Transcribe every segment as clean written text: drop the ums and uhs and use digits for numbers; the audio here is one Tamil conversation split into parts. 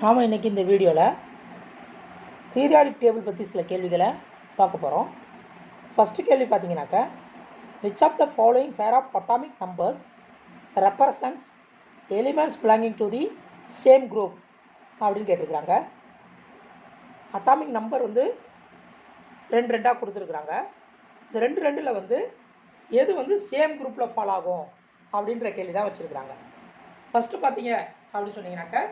நாம் இன்றைக்கி இந்த வீடியோவில் பீரியாடிக் டேபிள் பற்றி சில கேள்விகளை பார்க்க போகிறோம். ஃபஸ்ட்டு கேள்வி பார்த்தீங்கன்னாக்கா, which of the following pair of atomic numbers represents elements belonging to the same group அப்படின்னு கேட்டிருக்கிறாங்க. அட்டாமிக் நம்பர் வந்து ரெண்டாக கொடுத்துருக்குறாங்க. இந்த ரெண்டில் வந்து எது வந்து சேம் குரூப்பில் ஃபாலோ ஆகும் அப்படின்ற கேள்வி தான் வச்சுருக்குறாங்க. ஃபஸ்ட்டு பார்த்தீங்க அப்படின்னு சொன்னீங்கன்னாக்கா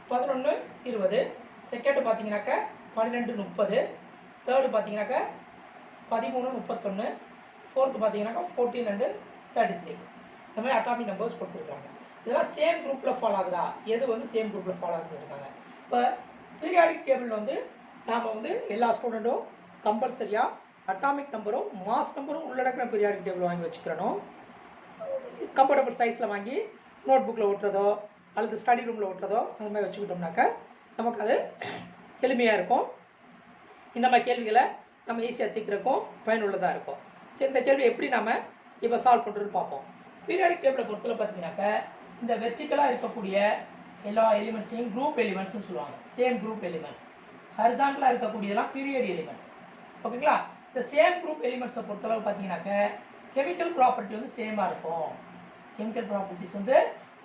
11 20, செகண்டு பார்த்தீங்கன்னாக்கா 12 30, தேர்டு பார்த்தீங்கன்னாக்கா 13 31, ஃபோர்த்து பார்த்தீங்கன்னாக்கா 14 and 33. இந்த மாதிரி அட்டாமிக் நம்பர்ஸ் கொடுத்துருக்காங்க. இதெல்லாம் சேம் குரூப்பில் ஃபாலோ ஆகுதா, எது வந்து சேம் குரூப்பில் ஃபாலோ ஆகுதுன்னு இருக்காங்க. இப்போ பீரியாடிக் டேபிள் வந்து நாம் வந்து எல்லா ஸ்டூடெண்ட்டும் கம்பல்சரியாக அட்டாமிக் நம்பரும் மாஸ் நம்பரும் உள்ளடக்கிற பீரியாடிக் டேபிள் வாங்கி வச்சுக்கிறணும். கம்ஃபர்டபுள் சைஸில் வாங்கி நோட் புக்கில் ஓட்டுறதோ அல்லது ஸ்டடி ரூமில் ஓட்டுறதோ அந்த மாதிரி வச்சுக்கிட்டோம்னாக்கா நமக்கு அது எளிமையாக இருக்கும். இந்த மாதிரி கேள்விகளை நம்ம ஈஸியாக தீர்க்கிறக்கும் பயனுள்ளதாக இருக்கும். சரி, இந்த கேள்வி எப்படி நம்ம இப்போ சால்வ் பண்ணுறதுன்னு பார்ப்போம். பீரியாடிக் டேபிளை பொறுத்தவரை பார்த்தீங்கன்னாக்கா இந்த வெர்டிக்கலாக இருக்கக்கூடிய எல்லா எலிமெண்ட்ஸையும் குரூப் எலிமெண்ட்ஸ்னு சொல்லுவாங்க. Same group elements. ஹரிசாண்டலாக இருக்கக்கூடியதெல்லாம் பீரியட் எலிமெண்ட்ஸ். ஓகேங்களா? இந்த சேம் குரூப் எலிமெண்ட்ஸை பொறுத்தளவு பார்த்தீங்கன்னாக்கா கெமிக்கல் ப்ராப்பர்ட்டி வந்து சேமாக இருக்கும். கெமிக்கல் ப்ராப்பர்ட்டிஸ் வந்து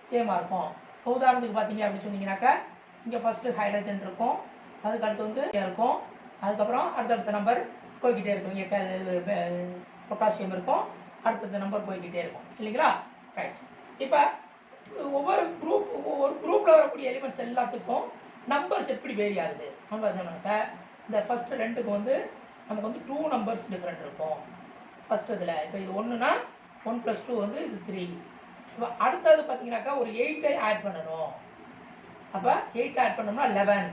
சேமாக இருக்கும். உதாரணத்துக்கு பார்த்தீங்க அப்படின்னு சொன்னீங்கன்னாக்கா இங்கே ஃபஸ்ட்டு ஹைட்ரஜன் இருக்கும், அதுக்கு அடுத்து வந்து இருக்கும், அதுக்கப்புறம் அடுத்தடுத்த நம்பர் போய்கிட்டே இருக்கும். இங்கே பொட்டாசியம் இருக்கும், அடுத்தடுத்த நம்பர் போய்கிட்டே இருக்கும் இல்லைங்களா? ரைட். இப்போ ஒவ்வொரு குரூப்பில் வரக்கூடிய எலிமெண்ட்ஸ் எல்லாத்துக்கும் நம்பர்ஸ் எப்படி வேரி ஆகுது அப்படின்னு பார்த்தீங்கன்னாக்கா இந்த ஃபஸ்ட்டு ரெண்டுக்கு வந்து நமக்கு வந்து 2 நம்பர்ஸ் டிஃப்ரெண்ட் இருக்கும். ஃபஸ்ட்டு இதில் இப்போ இது 1னா 1 + 2 வந்து இது 3. இப்போ அடுத்தது பார்த்தீங்கன்னாக்கா ஒரு 8 ஆட் பண்ணணும். அப்போ 8 ஆட் பண்ணோம்னா 11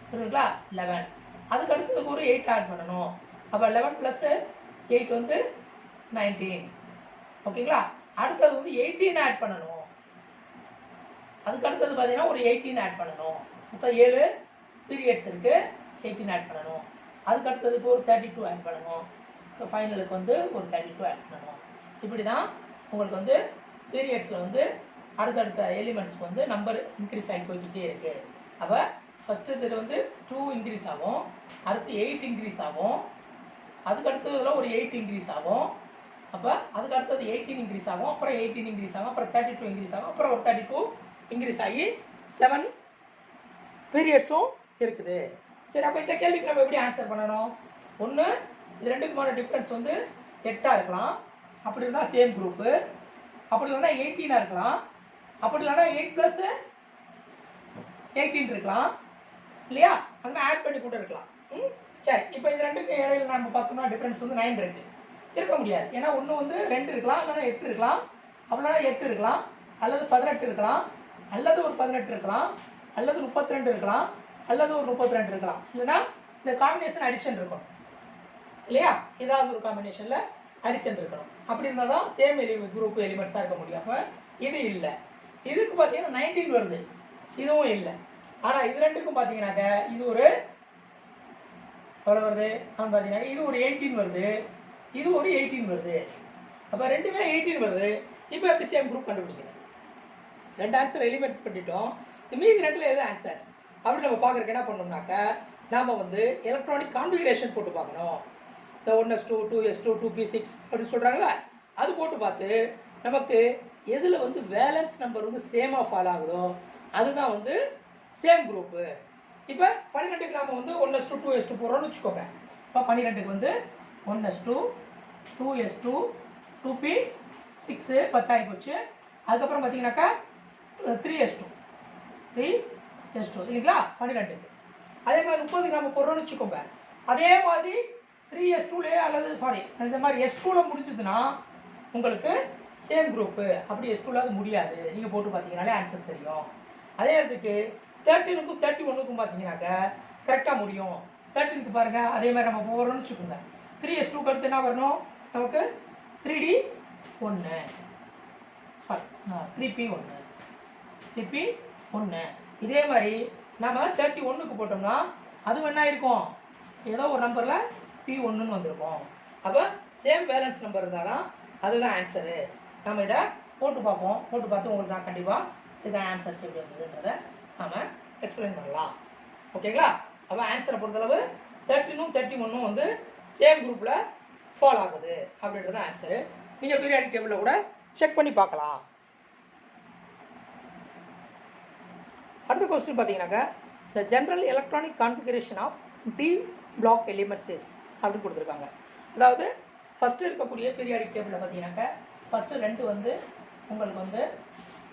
புரியுதுங்களா? 11. அதுக்கு அடுத்ததுக்கு ஒரு 8 ஆட் பண்ணணும். அப்போ 11 + 8 வந்து 19. ஓகேங்களா? அடுத்தது வந்து 18 ஆட் பண்ணணும். அதுக்கு அடுத்தது பார்த்தீங்கன்னா ஒரு 18 ஆட் பண்ணணும். மொத்தம் 7 பீரியட்ஸ் இருக்குது, 18 ஆட் பண்ணணும். அதுக்கு அடுத்ததுக்கு ஒரு 32 ஆட் பண்ணணும். இப்போ ஃபைனலுக்கு வந்து ஒரு 32 ஆட் பண்ணணும். இப்படி தான் உங்களுக்கு வந்து பீரியட்ஸில் வந்து அடுத்தடுத்த எலிமெண்ட்ஸ்க்கு வந்து நம்பர் இன்க்ரீஸ் ஆகி போய்கிட்டே இருக்குது. அப்போ ஃபஸ்ட்டு இதில் வந்து 2 இன்க்ரீஸ் ஆகும், அடுத்து 8 இன்க்ரீஸ் ஆகும், அதுக்கு அடுத்ததில் ஒரு 8 இன்க்ரீஸ் ஆகும், அப்போ அதுக்கு அடுத்தது 18 இன்க்ரீஸ் ஆகும், அப்புறம் 18 இன்க்ரீஸ் ஆகும், அப்புறம் 32 இன்க்ரீஸ் ஆகும், அப்புறம் ஒரு 32 இன்க்ரீஸ் ஆகி 7 பீரியட்ஸும் இருக்குது. சரி, அப்போ இந்த கேள்விக்கு நம்ம எப்படி ஆன்சர் பண்ணணும்? ஒன்று, இது ரெண்டுக்குமான டிஃப்ரென்ஸ் வந்து 8ஆக இருக்கலாம், அப்படி இருந்தால் சேம் குரூப்பு. அப்படி இல்லைன்னா 18 இருக்கலாம், அப்படி இல்லைன்னா 8 + 18 இருக்கலாம் இல்லையா? அந்த மாதிரி ஆட் பண்ணி கூட இருக்கலாம். சரி, இப்போ இது ரெண்டுக்கு இடையில நம்ம பார்த்தோம்னா டிஃப்ரென்ஸ் வந்து 9 இருக்கு. இருக்க முடியாது. ஏன்னா ஒன்று வந்து 2 இருக்கலாம், இல்லைன்னா 8 இருக்கலாம், அப்படின்னா 8 இருக்கலாம், அல்லது 18 இருக்கலாம், அல்லது ஒரு 18 இருக்கலாம், அல்லது 32 இருக்கலாம், அல்லது ஒரு 32 இருக்கலாம். இல்லைன்னா இந்த காம்பினேஷன் அடிஷன் இருக்கணும் இல்லையா? ஏதாவது ஒரு காம்பினேஷனில் அடிஷன் இருக்கணும். அப்படி இருந்தால் தான் சேம் குரூப் எலிமெண்ட்ஸாக இருக்க முடியும். அப்போ இது இல்லை. இதுக்கு பார்த்தீங்கன்னா 19 வருது, இதுவும் இல்லை. ஆனால் இது ரெண்டுக்கும் பார்த்தீங்கன்னாக்க இது ஒரு எவ்வளோ வருது அப்படின்னு பார்த்தீங்கன்னா இது ஒரு 18 வருது, இது ஒரு 18 வருது. அப்போ ரெண்டுமே 18 வருது. இப்போ எப்படி சேம் குரூப் கண்டுபிடிக்கிறது? ரெண்டு ஆன்சர் எலிமெண்ட் பண்ணிட்டோம். மீதி ரெண்டில் எது ஆன்சர்ஸ் அப்படி நம்ம பார்க்குறதுக்கு என்ன பண்ணோம்னாக்கா நாம் வந்து எலக்ட்ரானிக் கான்ஃபிகரேஷன் போட்டு பார்க்கணும். இந்த 1s2 2s2 2p6 அப்படின்னு சொல்கிறாங்களா, அது போட்டு பார்த்து நமக்கு எதில் வந்து வேலன்ஸ் நம்பர் வந்து சேமாக ஃபாலோ ஆகுதோ அதுதான் வந்து சேம் குரூப்பு. இப்போ 12க்கு நாம் வந்து 1s2 2s2 போடுறோம்னு வச்சுக்கோங்க. இப்போ 12க்கு வந்து 1s2 2s2 2p6 10 ஆகி போச்சு. அதுக்கப்புறம் பார்த்தீங்கன்னாக்கா 3s2 இல்லைங்களா? 12க்கு அதே மாதிரி 30க்கு நம்ம போடுறோம்னு வச்சுக்கோங்க. அதே மாதிரி 3s2 அல்லது இந்த மாதிரி s2ல முடிஞ்சதுன்னா உங்களுக்கு சேம் குரூப்பு. அப்படி s2ல அது முடியாது. நீங்கள் போட்டு பார்த்தீங்கன்னாலே ஆன்சர் தெரியும். அதே இடத்துக்கு 13க்கும் 31க்கும் பார்த்தீங்கன்னாக்க கரெக்டாக முடியும். 13க்கு பாருங்கள், அதே மாதிரி நம்ம போடுறோம்னு வச்சுக்கோங்க. 3s2க்கு அடுத்து என்ன வரணும்? நமக்கு 3d1 3p1 3p1. இதே மாதிரி நம்ம 31க்கு போட்டோம்னா அது என்ன இருக்கும்? ஏதோ ஒரு நம்பரில் p1 வந்திருக்கும். அப்போ சேம் பேலன்ஸ் நம்பர் இருந்தால் தான் அதுதான் ஆன்சரு. நம்ம இதை போட்டு பார்ப்போம். போட்டு பார்த்து உங்களுக்கு நான் கண்டிப்பாக இதுதான் ஆன்சர்ஸ் எப்படி வந்ததுன்றதை நாம் எக்ஸ்பிளைன் பண்ணலாம். ஓகேங்களா? அப்போ ஆன்சரை பொறுத்தளவு 13ம் 31ம் வந்து சேம் குரூப்பில் ஃபாலோ ஆகுது அப்படின்றது ஆன்சரு. நீங்கள் பீரியாடிக் டேபிளில் கூட செக் பண்ணி பார்க்கலாம். அடுத்த கொஸ்டின் பார்த்தீங்கன்னாக்கா the general electronic configuration of d block elements is அப்படின்னு கொடுத்துருக்காங்க. அதாவது ஃபஸ்ட்டு இருக்கக்கூடிய பீரியாடிக் டேபிளில் பார்த்தீங்கன்னாக்கா ஃபஸ்ட்டு 2 வந்து உங்களுக்கு வந்து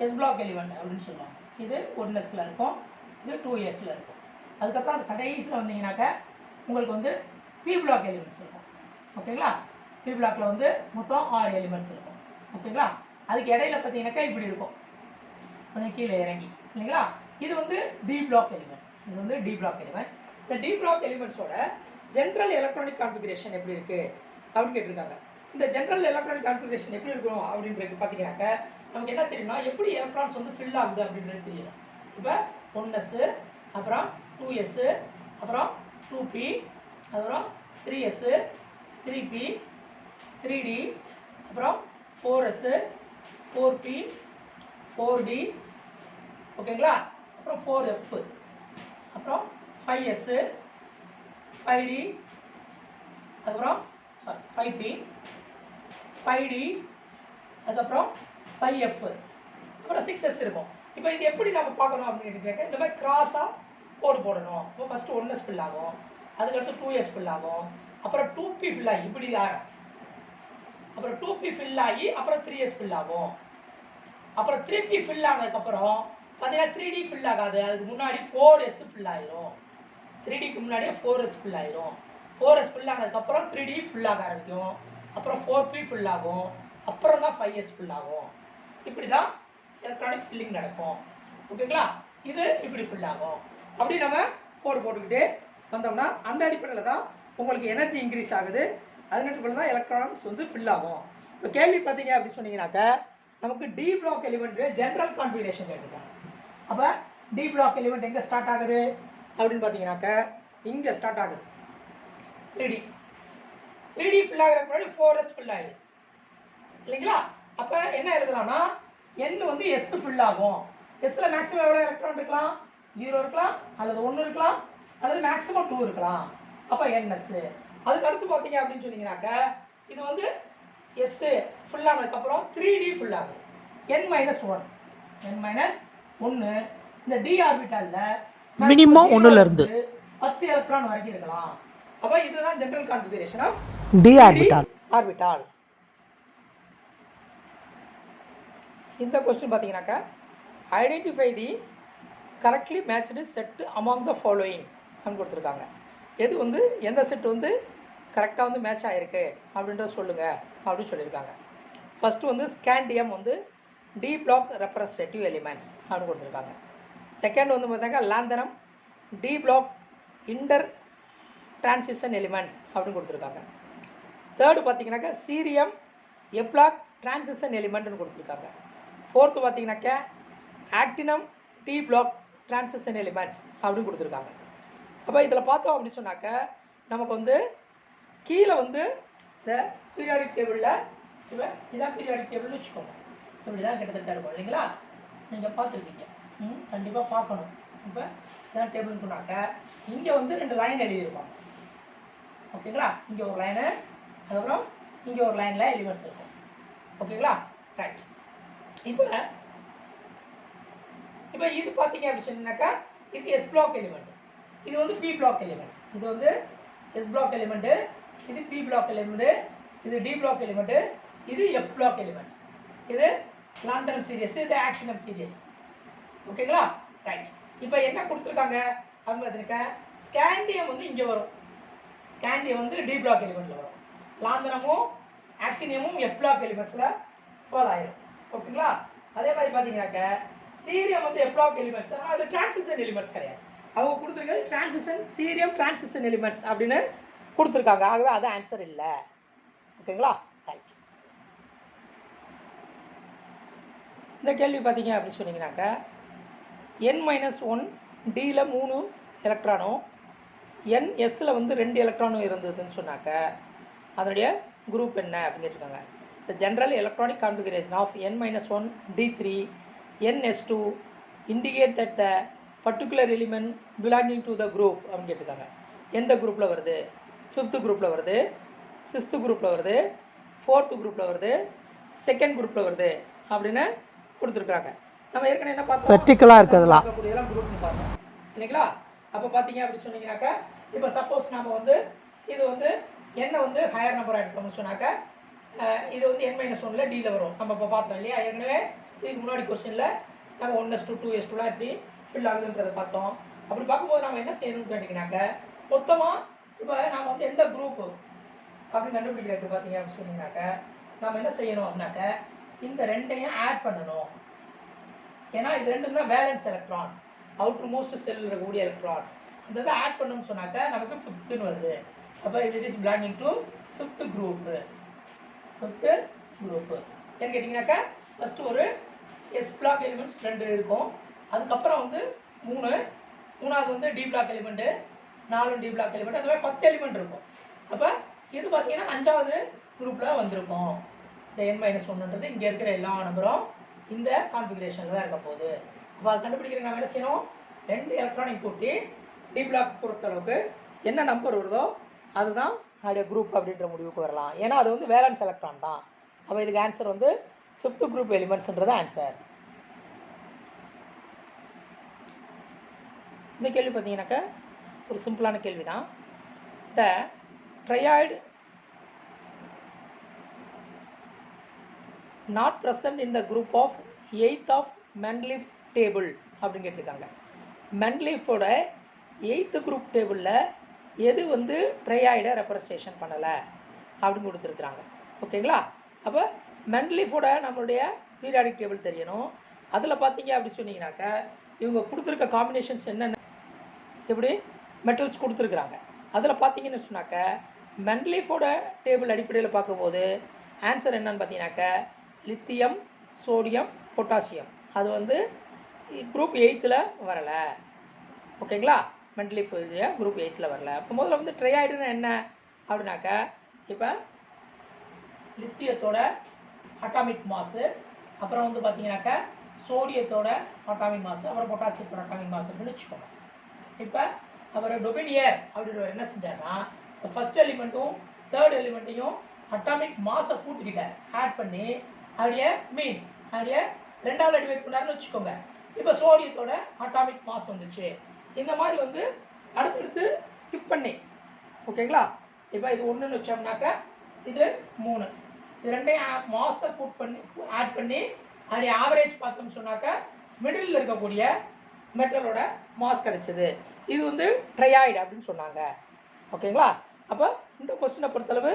எஸ் பிளாக் எலிமெண்ட் அப்படின்னு சொல்லுவாங்க. இது 1s இருக்கும், இது 2s இருக்கும். அதுக்கப்புறம் அது கடைசியில் வந்தீங்கன்னாக்கா உங்களுக்கு வந்து பி பிளாக் எலிமெண்ட்ஸ் இருக்கும். ஓகேங்களா? பி பிளாக்ல வந்து மொத்தம் 6 எலிமெண்ட்ஸ் இருக்கும். ஓகேங்களா? அதுக்கு இடையில பார்த்தீங்கன்னாக்கா இப்படி இருக்கும், கொஞ்சம் கீழே இறங்கி இல்லைங்களா? இது வந்து டி பிளாக் எலிமெண்ட். இது வந்து டி பிளாக் எலிமெண்ட்ஸ். இந்த டி பிளாக் எலிமெண்ட்ஸோட ஜென்ரல் எலக்ட்ரானிக் கான்ஃபிகரேஷன் எப்படி இருக்கு அப்படின்னு கேட்டிருக்காங்க. இந்த ஜென்ரல் எலக்ட்ரானிக் கான்ஃபிகரேஷன் எப்படி இருக்கும் அப்படின்றது பார்த்தீங்கன்னாக்கா நமக்கு என்ன தெரியும்னா எப்படி எலக்ட்ரான்ஸ் வந்து ஃபில் ஆகுது அப்படின்றது தெரியும். இப்போ 1s, அப்புறம் 2s, அப்புறம் 2p, அப்புறம் 3s, 3p, 3d, அப்புறம் 4s, 4p, 4d, ஓகேங்களா? அப்புறம் 4f, அப்புறம் 5s, 5d, அதுக்கப்புறம் 5p, 5d, அதுக்கப்புறம் 5f, அப்புறம் 6s இருக்கும். இப்போ இது எப்படி நம்ம பார்க்கணும் அப்படின்னு கேட்க இந்த மாதிரி கிராஸாக கோடு போடணும். இப்போ ஃபஸ்ட்டு 1s ஃபில் ஆகும், அதுக்கடுத்து 2s ஃபில் ஆகும், அப்புறம் 2p ஃபில் ஆகி இப்படி ஆகும், அப்புறம் 2p ஃபில் ஆகி அப்புறம் 3s ஃபில் ஆகும், அப்புறம் 3p ஃபில் ஆனதுக்கப்புறம் பார்த்தீங்கன்னா 3d ஃபில் ஆகாது, அதுக்கு முன்னாடி 4s ஃபில் ஆயிரும். 3dக்கு முன்னாடியே 4s ஃபில் ஆயிரும். 4s ஃபில் ஆனதுக்கப்புறம் 3d ஃபில் ஆக ஆரம்பிக்கும், அப்புறம் 4p ஃபில் ஆகும், அப்புறம் தான் 5s ஃபில் ஆகும். இப்படி தான் எலக்ட்ரானிக் ஃபில்லிங் நடக்கும். ஓகேங்களா? இது இப்படி ஃபில் ஆகும். அப்படி நம்ம கோடு போட்டுக்கிட்டே வந்தோம்னா அந்த அடிப்படையில் தான் உங்களுக்கு எனர்ஜி இன்க்ரீஸ் ஆகுது. அதனால தான் எலக்ட்ரான்ஸ் வந்து ஃபில் ஆகும். இப்போ கேள்வி பார்த்தீங்க அப்படின்னு சொன்னீங்கன்னாக்கா நமக்கு d block element general configuration கேட்டிருக்காங்க. அப்போ டி பிளாக் எலிமெண்ட் எங்கே ஸ்டார்ட் ஆகுது அப்படின்னு பார்த்தீங்கன்னாக்கா இங்கே ஸ்டார்ட் ஆகுது. 3D ஃபில் ஆகிற முன்னாடி 4s ஃபில் ஆகுது இல்லைங்களா? அப்போ என்ன எழுதலாம்னா n வந்து s ஃபில் ஆகும். sல மேக்ஸிமம் எவ்வளோ எலக்ட்ரான் இருக்கலாம்? 0 இருக்கலாம், அல்லது 1 இருக்கலாம், அல்லது மேக்ஸிமம் 2 இருக்கலாம். அப்போ ns. அதுக்கு அடுத்து பார்த்தீங்க அப்படின்னு சொன்னீங்கன்னாக்கா இது வந்து s ஃபுல் ஆனதுக்கப்புறம் 3d ஃபுல் ஆகுது. n-1 இந்த d ஆர்பிட்டாலில் மினிமம் 1ல இருந்து 10 எலக்ட்ரான் வரைக்கும் இருக்கலாம். அப்போ இதுதான் general configuration of d orbital. இந்த கொஸ்டின் பார்த்தீங்கன்னாக்கா identify the correctly matched set among the following அப்படின்னு கொடுத்துருக்காங்க. எது வந்து எந்த செட் வந்து கரெக்டாக வந்து மேட்ச் ஆகிருக்கு அப்படின்றத சொல்லுங்கள் அப்படின்னு சொல்லியிருக்காங்க. ஃபஸ்ட்டு வந்து ஸ்கேண்டியம் வந்து டி பிளாக் ரெப்ரஸன்டேட்டிவ் எலிமெண்ட்ஸ் அப்படின்னு கொடுத்துருக்காங்க. செகண்ட் வந்து பார்த்தாக்கா lanthanum d block inter transition element அப்படின்னு கொடுத்துருக்காங்க. தேர்டு பார்த்தீங்கன்னாக்கா சீரியம் எ பிளாக் டிரான்சிஷன் எலிமெண்ட்னு கொடுத்துருக்காங்க. ஃபோர்த்து பார்த்தீங்கன்னாக்கா actinium d block transition elements அப்படின்னு கொடுத்துருக்காங்க. அப்போ இதில் பார்த்தோம் அப்படின்னு சொன்னாக்க நமக்கு வந்து கீழே வந்து இந்த பீரியாடிக் டேபிளில் இப்போ இதான் பீரியாடிக் டேபிள்னு வச்சுக்கோங்க. இப்படி தான் கிட்டத்தட்ட இருக்கும் இல்லைங்களா? நீங்கள் பார்த்துருக்கீங்க, கண்டிப்பாக பார்க்கணும். இப்போ இதான் டேபிள்னு சொன்னாக்க இங்கே வந்து 2 லைன் எழுதியிருப்பாங்க. ஓகேங்களா? இங்கே ஒரு லைனு, அதுக்கப்புறம் இங்கே ஒரு லைனில் எலிமெண்ட்ஸ் இருக்கும். ஓகேங்களா? ரைட். இப்போ இது பார்த்தீங்க அப்படின்னு சொன்னீங்கன்னாக்கா இது எஸ் பிளாக் எலிமெண்ட், இது வந்து பி பிளாக் எலிமெண்ட். இது வந்து எஸ் பிளாக் எலிமெண்ட்டு, இது பி பிளாக் எலிமெண்ட்டு, இது டி பிளாக் எலிமெண்ட்டு, இது எஃப் பிளாக் எலிமெண்ட்ஸ். இது லாந்தனம் சீரியஸ், இது ஆக்டினம் சீரியஸ். ஓகேங்களா? ரைட். இப்போ என்ன கொடுத்துருக்காங்க அப்படின்னு பார்த்துருக்க ஸ்கேண்டியம் வந்து இங்கே வரும். ஸ்கேண்டியம் வந்து டி பிளாக் எலிமெண்ட்டில் வரும். லாந்தனமும் ஆக்டினியமும் எஃப் பிளாக் எலிமெண்ட்ஸில் ஃபால் ஆயிடும். ஓகேங்களா? அதே மாதிரி பார்த்தீங்கன்னாக்க சீரியம் வந்து எஃப் பிளாக் எலிமெண்ட்ஸ், அது டிரான்சிஷன் எலிமெண்ட்ஸ் கிடையாது. அவங்க கொடுத்துருக்கிறது டிரான்சிஷன் சீரியம் டிரான்சிஷன் எலிமெண்ட்ஸ் அப்படின்னு கொடுத்துருக்காங்க. ஆகவே அது ஆன்சர் இல்லை. ஓகேங்களா? ரைட். இந்த கேள்வி பார்த்தீங்க அப்படின்னு சொன்னீங்கன்னாக்கா n-1 டியில் 3 எலக்ட்ரானும் n-sல வந்து 2 எலக்ட்ரானும் இருந்ததுன்னு சொன்னாக்க அதனுடைய குரூப் என்ன அப்படின்னு கேட்டிருக்காங்க. The general electronic configuration of n-1 d3 n-s2 indicate that the particular element belonging to the group அப்படின்னு கேட்டிருக்காங்க. எந்த குரூப்பில் வருது? 5th குரூப்பில் வருது, 6th குரூப்பில் வருது, 4th குரூப்பில் வருது, 2nd குரூப்பில் வருது அப்படின்னு கொடுத்துருக்காங்க. நம்ம ஏற்கனவே என்ன பார்த்தோம்? வெர்டிக்கலாக இருக்கிறதுலாம் இருக்கக்கூடியதெல்லாம் குரூப்னு பார்த்தோம் இல்லைங்களா? அப்போ பார்த்தீங்க அப்படின்னு சொன்னீங்கன்னாக்கா, இப்போ சப்போஸ் நம்ம வந்து இது வந்து என்ன வந்து ஹையர் நம்பராக எடுத்தோம்னு சொன்னாக்கா, இது வந்து n-1ல் டியில் வரும். நம்ம இப்போ பார்த்தோம் இல்லையா? ஏற்கனவே இதுக்கு முன்னாடி கொஸ்டினில் நம்ம 1s2 2s2லாம் எப்படி ஃபில் ஆகுதுன்றதை பார்த்தோம். அப்படி பார்க்கும்போது நம்ம என்ன செய்யணும்னு கேட்டிங்கனாக்க, மொத்தமாக இப்போ நாம் வந்து எந்த குரூப்பு அப்படின்னு கண்டுபிடிக்கிறதுக்கு பார்த்தீங்க அப்படின்னு சொன்னீங்கன்னாக்க, நம்ம என்ன செய்யணும் அப்படின்னாக்க, இந்த ரெண்டையும் ஆட் பண்ணணும். ஏன்னா இது ரெண்டும் தான் வேலன்ஸ் எலக்ட்ரான், அவுட்டர் மோஸ்ட் செல் இருக்கக்கூடிய எலக்ட்ரான். அந்த இதை ஆட் பண்ணணும்னு சொன்னாக்க நமக்கு 5th வருது. அப்போ இது is belonging to 5th group. 5th group ஏன்னு கேட்டிங்கனாக்கா, ஃபஸ்ட்டு ஒரு எஸ் பிளாக் எலிமெண்ட்ஸ் 2 இருக்கும். அதுக்கப்புறம் வந்து 3வது வந்து D block element, 4 d block element, அது மாதிரி 10 எலிமெண்ட் இருக்கும். அப்போ இது பார்த்தீங்கன்னா 5வது குரூப்பில் வந்திருக்கும். இந்த n-1ன்றது இங்கே இருக்கிற எல்லா நம்பரும் இந்த கான்ஃபிகரேஷனில் தான் இருக்க போகுது. அப்போ அது கண்டுபிடிக்கிற நம்ம என்ன செய்யணும்? 2 எலக்ட்ரானிக் கூட்டி டி பிளாக் பொறுத்தளவுக்கு என்ன நம்பர் வருதோ அதுதான் அதோடைய குரூப் அப்படின்ற முடிவுக்கு வரலாம். ஏன்னா அது வந்து வேலன்ஸ் எலக்ட்ரான் தான். அப்போ இதுக்கு ஆன்சர் வந்து 5th குரூப் எலிமெண்ட்ஸ்ன்றது ஆன்சர். இந்த கேள்வி பார்த்தீங்கன்னாக்கா ஒரு சிம்பிளான கேள்வி தான். The triad not present in the group of 8th of மென்லீஃப் டேபிள் அப்படின்னு கேட்டிருக்காங்க. மென்லீஃபோட 8th குரூப் டேபிளில் எது வந்து ட்ரையாய்டை ரெப்ரசன்டேஷன் பண்ணலை அப்படின்னு கொடுத்துருக்குறாங்க. ஓகேங்களா? அப்போ மென்லீஃபோட நம்மளுடைய பீரியாடிக் டேபிள் தெரியணும். அதில் பார்த்தீங்க அப்படின்னு சொன்னீங்கன்னாக்கா, இவங்க கொடுத்துருக்க காம்பினேஷன்ஸ் என்னென்ன எப்படி மெட்டல்ஸ் கொடுத்துருக்குறாங்க. அதில் பார்த்தீங்கன்னு சொன்னாக்க, மென்லீஃபோட டேபிள் அடிப்படையில் பார்க்கும்போது ஆன்சர் என்னன்னு பார்த்தீங்கன்னாக்கா, லித்தியம், சோடியம், பொட்டாசியம். அது வந்து குரூப் 8ல் வரலை. ஓகேங்களா? மென்லீஃப் குரூப் 8ல் வரல. அப்போ முதல்ல வந்து ட்ரையாய்டுன்னா என்ன அப்படின்னாக்கா, இப்போ லித்தியத்தோட அட்டாமிக் மாசு, அப்புறம் வந்து பார்த்தீங்கன்னாக்கா சோடியத்தோட அட்டாமிக் மாசு, அப்புறம் பொட்டாசியத்தோட அட்டாமிக் மாசு அப்படின்னு வச்சுக்கோங்க. இப்போ அவர் டொபினியர் அப்படின்றவர் என்ன செஞ்சார்னா, ஃபர்ஸ்ட் எலிமெண்ட்டும் 3rd எலிமெண்ட்டையும் அட்டாமிக் மாஸை கூட்டிக்கிட்டார், ஆட் பண்ணி அப்படியே அப்படியே 2ஆல் டிவைட் பண்ணாருன்னு வச்சுக்கோங்க. இப்போ சோடியத்தோட அட்டாமிக் மாஸ் வந்துச்சு. இந்த மாதிரி வந்து அடுத்தடுத்து ஸ்கிப் பண்ணி, ஓகேங்களா? இப்போ இது 1ன்னு வச்சோம்னாக்கா இது 3, இது ரெண்டையும் மாஸை ஆட் பண்ணி அதோடைய ஆவரேஜ் பார்த்தோம்னு சொன்னாக்கா மிடில் இருக்கக்கூடிய மெட்டலோட மாஸ் கிடைச்சது. இது வந்து ட்ரையாய்டு அப்படின்னு சொன்னாங்க. ஓகேங்களா? அப்போ இந்த கொஸ்டினை பொறுத்தளவு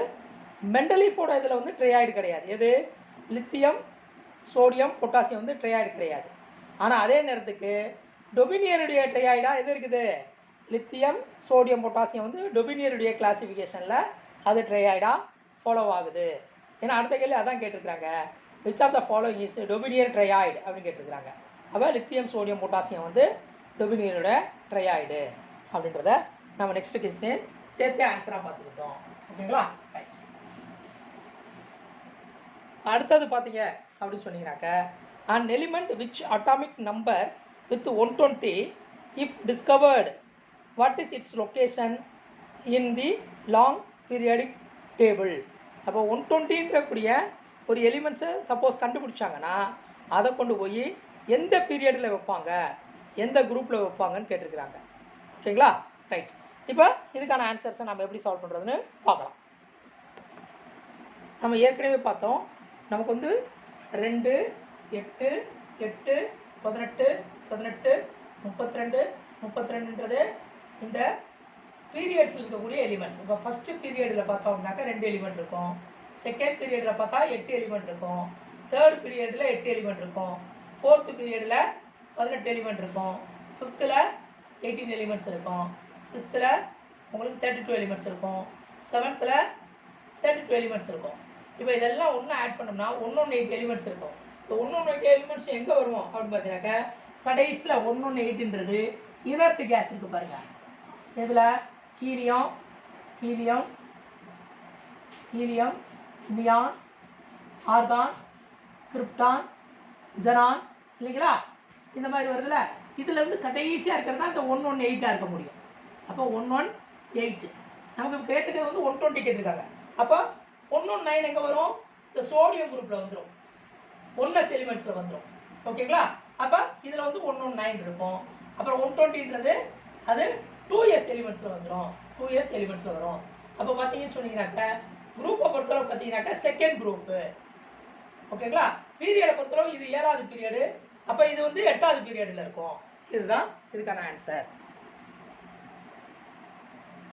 மெண்டலீஃபோட இதில் வந்து ட்ரையாய்டு கிடையாது. எது? லித்தியம், சோடியம், பொட்டாசியம் வந்து ட்ரையாய்டு கிடையாது. ஆனால் அதே நேரத்துக்கு டொபினியருடைய ட்ரையாய்டா எது இருக்குது? லித்தியம், சோடியம், பொட்டாசியம் வந்து டொபினியருடைய கிளாசிஃபிகேஷனில் அது ட்ரையாய்டா ஃபாலோ ஆகுது. ஏன்னா அடுத்த கேள்வி அதான் கேட்டிருக்கிறாங்க, which of the following is Dobereiner triad அப்படின்னு கேட்டிருக்கிறாங்க. அப்போ லித்தியம், சோடியம், பொட்டாசியம் வந்து டொபினியரோட ட்ரையாய்டு அப்படின்றத நம்ம நெக்ஸ்ட் கொஸ்டின் சேர்த்தே ஆன்சராக பார்த்துக்கிட்டோம். ஓகேங்களா? ரைட். அடுத்தது பார்த்தீங்க அப்படின்னு சொன்னீங்கன்னாக்க, an element which atomic number with 120 if discovered, what is its location in the long periodic table? அப்போ 120ன்றக்கூடிய ஒரு எலிமெண்ட்ஸை சப்போஸ் கண்டுபிடிச்சாங்கன்னா அதை கொண்டு போய் எந்த பீரியடில் வைப்பாங்க, எந்த குரூப்பில் வைப்பாங்கன்னு கேட்டிருக்கிறாங்க. ஓகேங்களா? ரைட். இப்போ இதுக்கான ஆன்சர்ஸை நம்ம எப்படி சால்வ் பண்ணுறதுன்னு பார்க்கலாம். நம்ம ஏற்கனவே பார்த்தோம், நமக்கு வந்து 2, 8, 8, 18, 18, 32, 32ன்றது இந்த பீரியட்ஸில் இருக்கக்கூடிய எலிமெண்ட்ஸ். இப்போ ஃபஸ்ட்டு பீரியடில் பார்த்தோம்னாக்கா 2 எலிமெண்ட் இருக்கும், செகண்ட் பீரியடில் பார்த்தா 8 எலிமெண்ட் இருக்கும், 3rd பீரியடில் 8 எலிமெண்ட் இருக்கும், 4th பீரியடில் 18 எலிமெண்ட் இருக்கும், 5th 18 எலிமெண்ட்ஸ் இருக்கும், 6th உங்களுக்கு 32 எலிமெண்ட்ஸ் இருக்கும், 7th 32 எலிமெண்ட்ஸ் இருக்கும். இப்போ இதெல்லாம் ஒன்று ஆட் பண்ணோம்னா 118 எலிமெண்ட்ஸ் இருக்கும். இப்போ 118 எலிமெண்ட்ஸ் எங்கே வரும் அப்படின்னு பார்த்தீங்கன்னாக்கா, கடைசியில் 118ன்றது இனர்ட் கேஸ் இருக்குது பாருங்கள். இதில் helium, helium, helium, neon, argon, krypton, Jeron இல்லைங்களா? இந்த மாதிரி வருதுல்ல, இதில் வந்து கடைசியாக இருக்கிறது தான் இந்த 118 இருக்க முடியும். அப்போ 118 நமக்கு கேட்டுக்கிறது வந்து 120 கேட்டிருக்காங்க. அப்போ 119 எங்கே வரும்? இந்த சோடியம் குரூப்பில் வந்துடும், 1s எலிமெண்ட்ஸில் வந்துடும். ஓகேங்களா? அப்போ இதில் வந்து 119 இருக்கும். அப்புறம் 120ன்றது அது 2s எலிமெண்ட்ஸில் வந்துடும், 2s எலிமெண்ட்ஸில் வரும். அப்போ பார்த்தீங்கன்னு சொன்னீங்கன்னாக்க குரூப்பை பொறுத்தளவு பார்த்தீங்கன்னாக்கா செகண்ட் குரூப்பு. ஓகேங்களா? பீரியடை பொறுத்தளவு இது 7வது பீரியடு, அப்போ இது வந்து 8வது பீரியடில் இருக்கும். இதுதான் இதுக்கான ஆன்சர்.